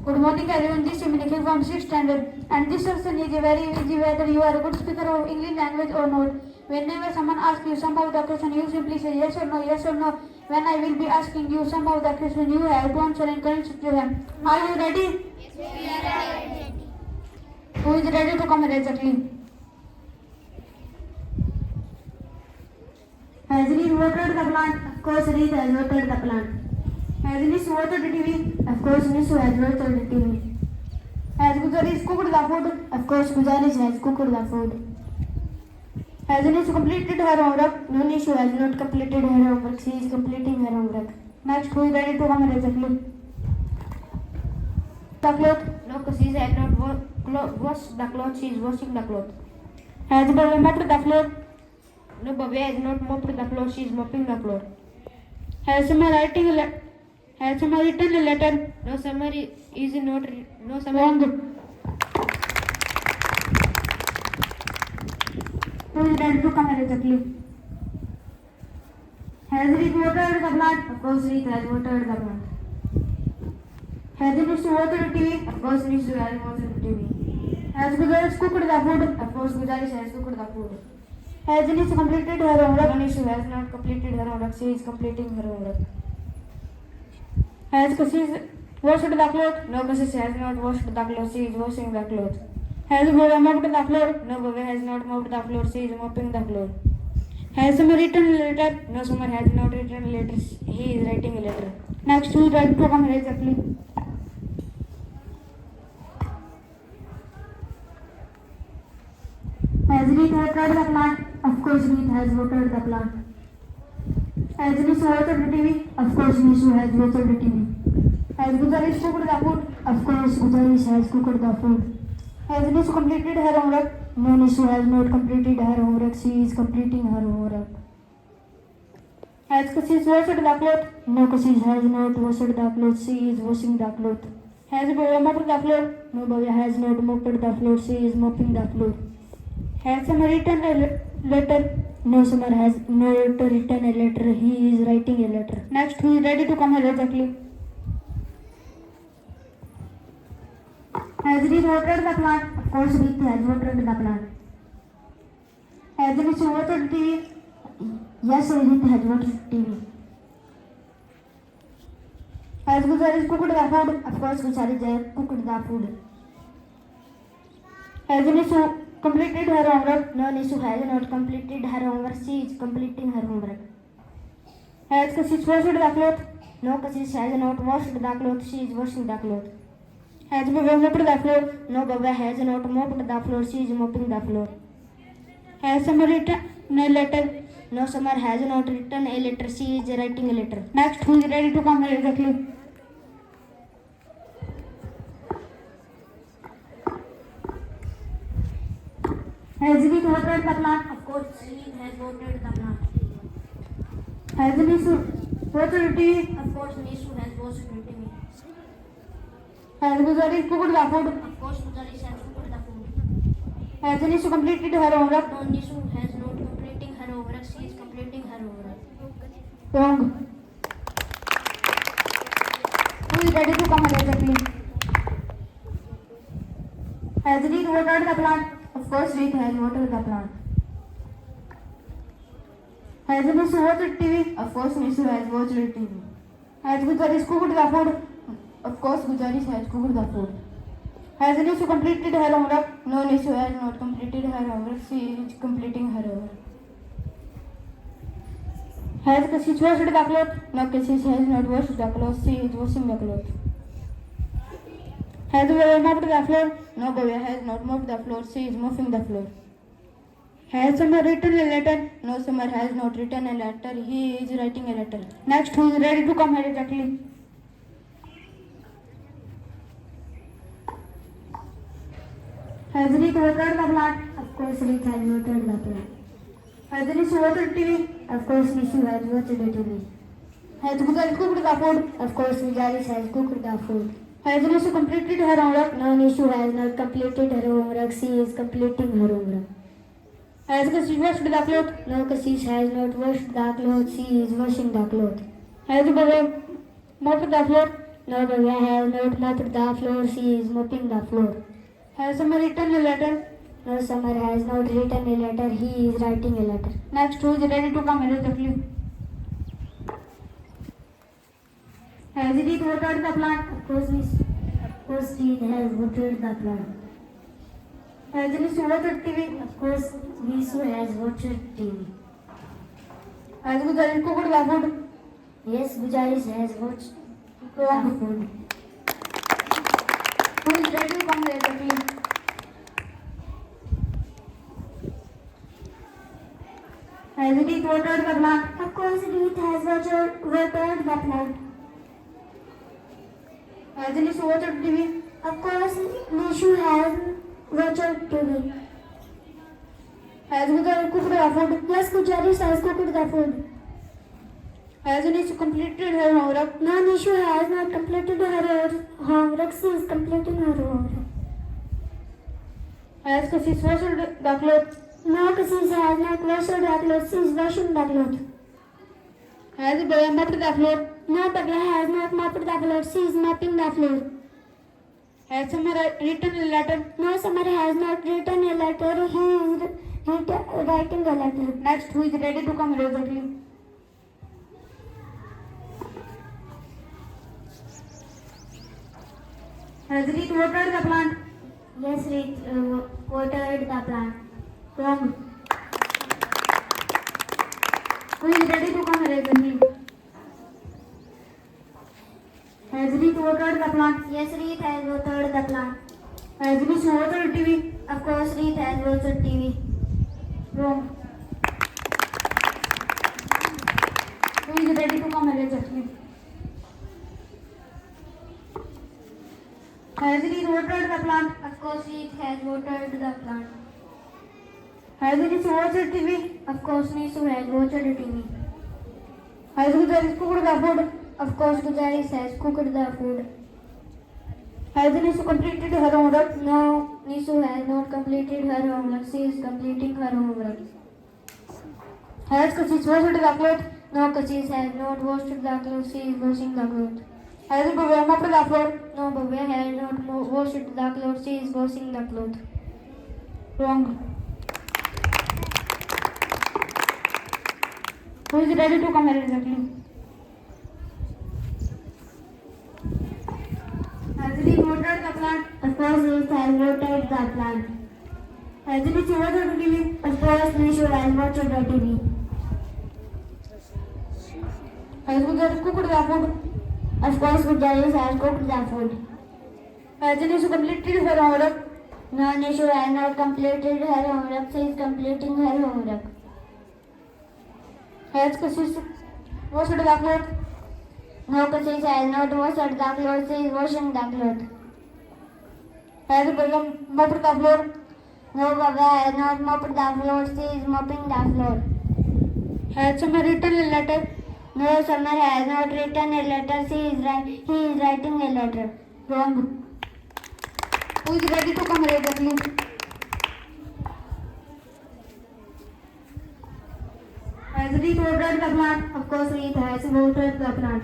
Good morning everyone, this is Nikhil from 6th standard and this lesson is very easy whether you are a good speaker of English language or not. Whenever someone asks you some of the question, you simply say yes or no, yes or no. When I will be asking you some of the question, you have to answer and connect to them. Are you ready? Yes, we are ready. Who is ready to come here exactly? Has Reed watered the plant? Of course, Reed has watered the plant. Has Nisu watered the TV? Of course, Nisu has watered the TV. Has Gujaris cooked the food? Of course, Gujaris has cooked the food. Has Nisu completed her homework? No, Nishu has not completed her homework. She is completing her homework. Next, who is ready to come here exactly? The cloth. No, Kashish has not washed the cloth. She is washing the cloth. Has Bhavya mopped the floor? No, Bhavya has not mopped the floor. She is mopping the floor. Has someone written a letter? No, summary is not. No, summary. Wrong. Who is ready to come here exactly? Has Reed watered the plant? Of course, Reed has watered the plant. Has Nisu watered the TV? Of course, Nishu has watered the TV. Has Gujaris cooked the food? Of course, Gujaris has cooked the food. Has Nisu completed her homework? No, Nishu has not completed her homework. She is completing her homework. Has Kashish washed the cloth? No, Kashish has not washed the clothes. She is washing the clothes. Has Bhavya mopped the floor? No, Bhavya has not mopped the floor. She is mopping the floor. Has someone written a letter? No, Sumar has not written a letter. He is writing a letter. Next, who is ready to come here exactly? Has Reed watered the plant? Of course, Reed has watered the plant. Has Nisu watered the TV? Of course, Nishu has watered the TV. Has Gujaris cooked the food? Of course, Gujaris has cooked the food. Has Nisu completed her homework? No, Nishu has not completed her homework. She is completing her homework. Has Kashish washed the cloth? No, Kashish has not washed the clothes. She is washing the cloth. Has Bhavya mopped the floor? No, Bhavya has not mopped the floor. She is mopping the floor. Has someone written a letter? No, Sumar has not written a letter. He is writing a letter. Next, who is ready to come here exactly? Has Reed watered the plant? Of course, Reed has watered the plant. Has Nisu watered the TV? Yes, Reed has watered TV. Has Gujaris cooked the food? Of course, Gujaris has cooked the food. Has Nisu completed her homework? No, Nishu has not completed her homework. She is completing her homework. Has Kashish washed the cloth? No, Kashish has not washed the clothes. She is washing the clothes. Has Bhavya mopped the floor? No, Baba has not mopped the floor. She is mopping the floor. Has someone written a letter? No, Sumar has not written a letter. She is writing a letter. Next, who is ready to come here exactly? Has Reed watered the plant? Of course, Reed has watered the plant. Has Nisu watered the TV? Of course, Nishu has washed the TV. Has Gujaris cooked the food? Of course, Gujaris has cooked the food. Has Nisu completed her homework? No, Nishu has not completing her homework. She is completing her homework. Wrong. Who is ready to come here exactly? Has Reed watered the plant? Of course, Reed has watered the plant. Has Nisu watered TV? Of course, Nishu has watched the TV. Has Gujaris cooked the food? Of course, Gujaris has cooked the food. Has Nisu completed her homework? No, Nishu has not completed her homework. She is completing her homework. Has Kashish washed the cloth? No, Kashish has not washed the clothes. She is washing the clothes. Has Bhavya mopped the floor? No, Bhavya has not mopped the floor. She is mopping the floor. Has someone written a letter? No, Sumar has not written a letter. He is writing a letter. Next, who is ready to come here exactly? Has Reed watered the plant? Of course, Reed has watered the plant. Has Nisu watered TV? Of course, Nishu has watched the TV. Has Gujaris cooked the food? Of course, Gujaris has cooked the food. Has Nisu completed her homework? No, Nishu has not completed her homework. She is completing her homework. Has Kashish washed the cloth? No, Kashish has not washed the clothes. She is washing the clothes. Has Bhavya mopped the floor? No, Bhavya has not mopped the floor. She is mopping the floor. Has someone written a letter? No, Summer has not written a letter. He is writing a letter. Next, who is ready to come immediately? Has it watered the plant? Of course, Reed has watered the plant. Has it watched TV? Of course, Visu has watched TV. Has Gujarat cooked the food? Yes, Gujaris has watched Wrong. the food. Who is ready to come immediately? Has it watered the plant? Of course, Reed has watered the plant. Has it watched TV? Of course, Nishu has watched TV. Has Gujarat cooked the food? Yes, Gujaris has cooked the food. Has Nishu completed her homework? No, Nishu has not completed her homework. She is completing her homework. Has Kashish washed the clothes? No, Kashish has not washed the clothes. She is washing the clothes. Has Bhavya mopped the floor? No, Bhavya has not mopped the floor. She is mopping the floor. Has someone written a letter? No, Summer has not written a letter. He is writing a letter. Next, who is ready to come immediately? Has it watered the plant? Yes, Reed watered the plant. Wrong. Who is ready to come immediately? Has it watered the plant? Yes, Reed has watered the plant. Has it watered TV? Of course, Reed has watched TV. Wrong. Who is ready to come immediately? Has it watered the plant? Of course, Reed has watered the plant. Has it watched TV? Of course, Nishu has watched TV. Has Gujarat cooked the food? Of course, Gujaris has cooked the food. Has Nishu completed her homework? No, Nishu has not completed her homework. She is completing her homework. Has Kashish washed the clothes? No, Kashish has not washed the clothes. She is washing the clothes. Has Bhavya mopped the floor? No, Bhavya has not washed the clothes. She is washing the clothes. Wrong. Who is ready to come immediately? Has it watered the plant? Of course, Reed has watered the plant. Has it watched TV? Of course, Nishu has watched the TV. Has Gujarat cooked the food? Of course, Gujaris has cooked the food. Has Nishu completed her homework? No, Nishu has not completed her homework. She is completing her homework. Has Kashish washed the clothes? No, Kashish has not washed the clothes. She is washing the clothes. Has Bhavya mopped the floor? No, Bhavya has not mopped the floor. She is mopping the floor. Has someone written a letter? No, Summer has not written a letter. He is writing a letter. Wrong. Who is ready to come immediately? Has it watered the plant? Of course, Reed has watered the plant.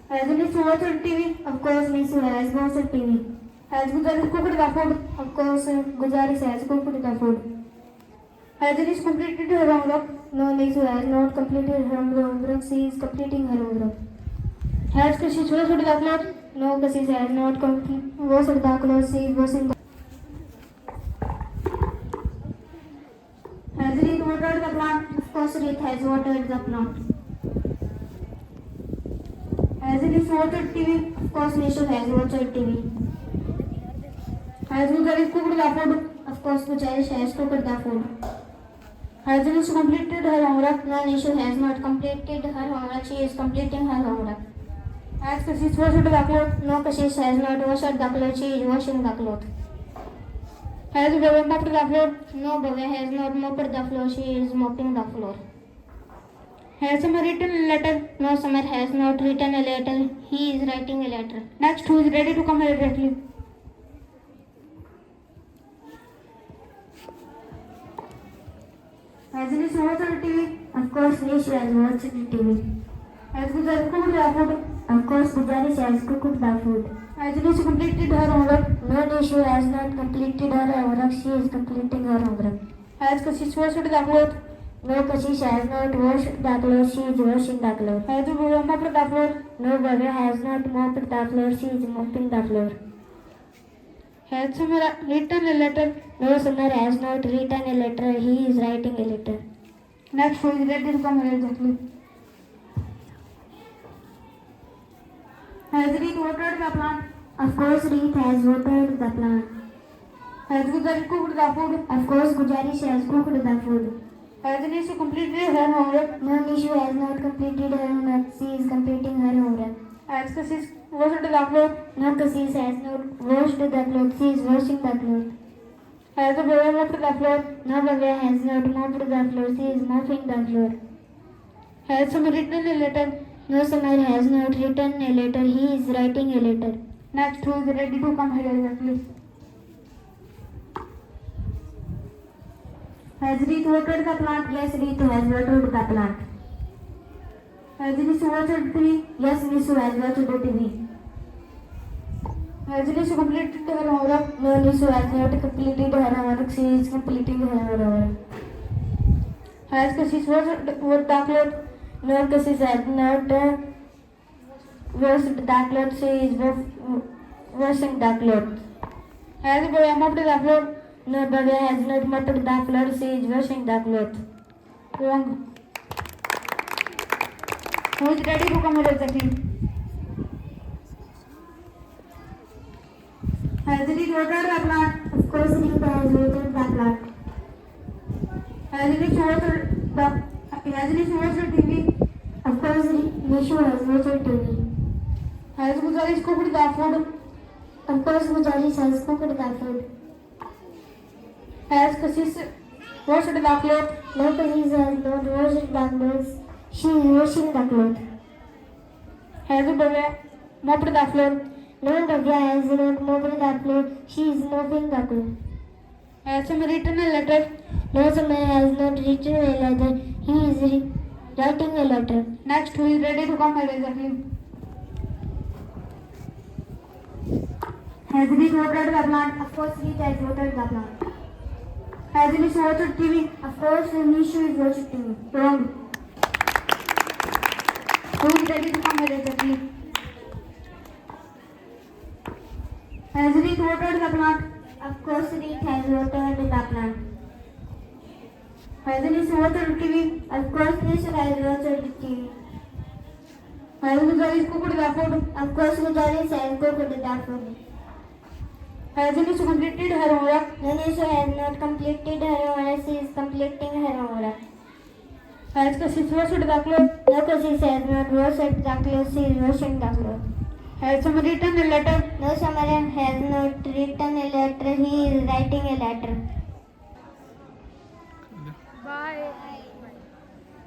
Has it watched TV? Of course, Nishu has watched TV. Has Gujarat cooked the food? Of course, Gujaris has cooked the food. Has it completed her homework? No, Nishu has not completed her homework. She is completing her homework. Has Kashish washed the clothes? No, Kashish has not washed the clothes. She is washing the. Has it watered the plant? Of course, Reed has watered the plant. Has it watched TV? Of course, Nishu has watched TV. Has Gujarat cooked the food? Of course, Gujaris has cooked the food. Has Nishu completed her homework? No, Nishu has not completed her homework. She is completing her homework. Has Kashish washed the clothes? No, Kashish has not washed the clothes. She is washing the clothes. Has Bhavya mopped the floor? No, Bhavya has not mopped the floor. She is mopping the floor. Has someone written a letter? No, Summer has not written a letter. He is writing a letter. Next, who is ready to come immediately? Has Nishu watched TV? Of course, Nishu has watched TV. Has Gujari cooked the food? Of course, Gujari has cooked the food. Has Nishu completed her homework? No, Nishu has not completed her homework. She is completing her homework. Has Kashish washed the clothes? No, Kashish has not washed the clothes. She is washing the clothes. Has Bhavya mopped the floor? No, Bhavya has not mopped the floor. She is mopping the floor. Has Samara written a letter? No, Sumar has not written a letter. He is writing a letter. Next, who is ready to come here exactly? Has Reet watered the plant? Of course, Reet has watered the plant. Has Gujari cooked the food? Of course, Gujari has cooked the food. Has Nishu completed her homework? No, Nishu has not completed her homework. She is completing her homework. Has Kashish washed the clothes? No, Kashish has not washed the clothes. She is washing the clothes. Has Bhavya mopped the floor? No, Bhavya has not mopped the floor. She is mopping the floor. Has Samar written a letter? No, Samar has not written a letter. He is writing a letter. Next, who is ready to come here exactly? Has Reet watered the plant? Yes, Reet has watered the plant. Has Nishu watched the TV? Yes, Nishu has watched the TV. Has Nishu completed her homework? No, Nishu has not completed her homework. She is completing her homework. Has Kashish washed the clothes? No, Kashish has not washed the clothes. She is washing the clothes. Has Bhavya mopped the floor? No, Bhavya has not mopped the floor. She is washing the clothes. Wrong. Who is ready to come here exactly? Has Reet watered the plant? Of course, Reet has watered the plant. Has Nishu watched the TV? Of course, Nishu has watched TV. Has Gujari cooked the food? Of course, Gujari has cooked the food. Has Kashish washed the clothes? No, Kashish has not washed the clothes. She is washing the clothes. Has Bhavya mopped the floor? No, Bhavya has not mopped the floor. She is mopping the clothes. Has Samar written a letter? No, Samar has not written a letter. He is writing a letter. Next, who is ready to come here exactly? Has Reet watered the plant? Of course, Reet has watered the plant. Has Nishu watched TV? Of course, Nishu is watching TV. Wrong. Who is ready to come here exactly? Has Reet watered the plant? Of course, Reet has watered the plant. Has Nishu watched TV? Of course, Nishu has watched TV. Has Gujari cooked the food? Of course, Gujari has cooked the food. Has Nishu completed her homework? No, Nishu has not completed her homework. She is completing her homework. Has Kashish washed the clothes? No, Kashish has not washed the clothes. She is washing the clothes. Has Samar written a letter? No, Samar has not written a letter. He is writing a letter.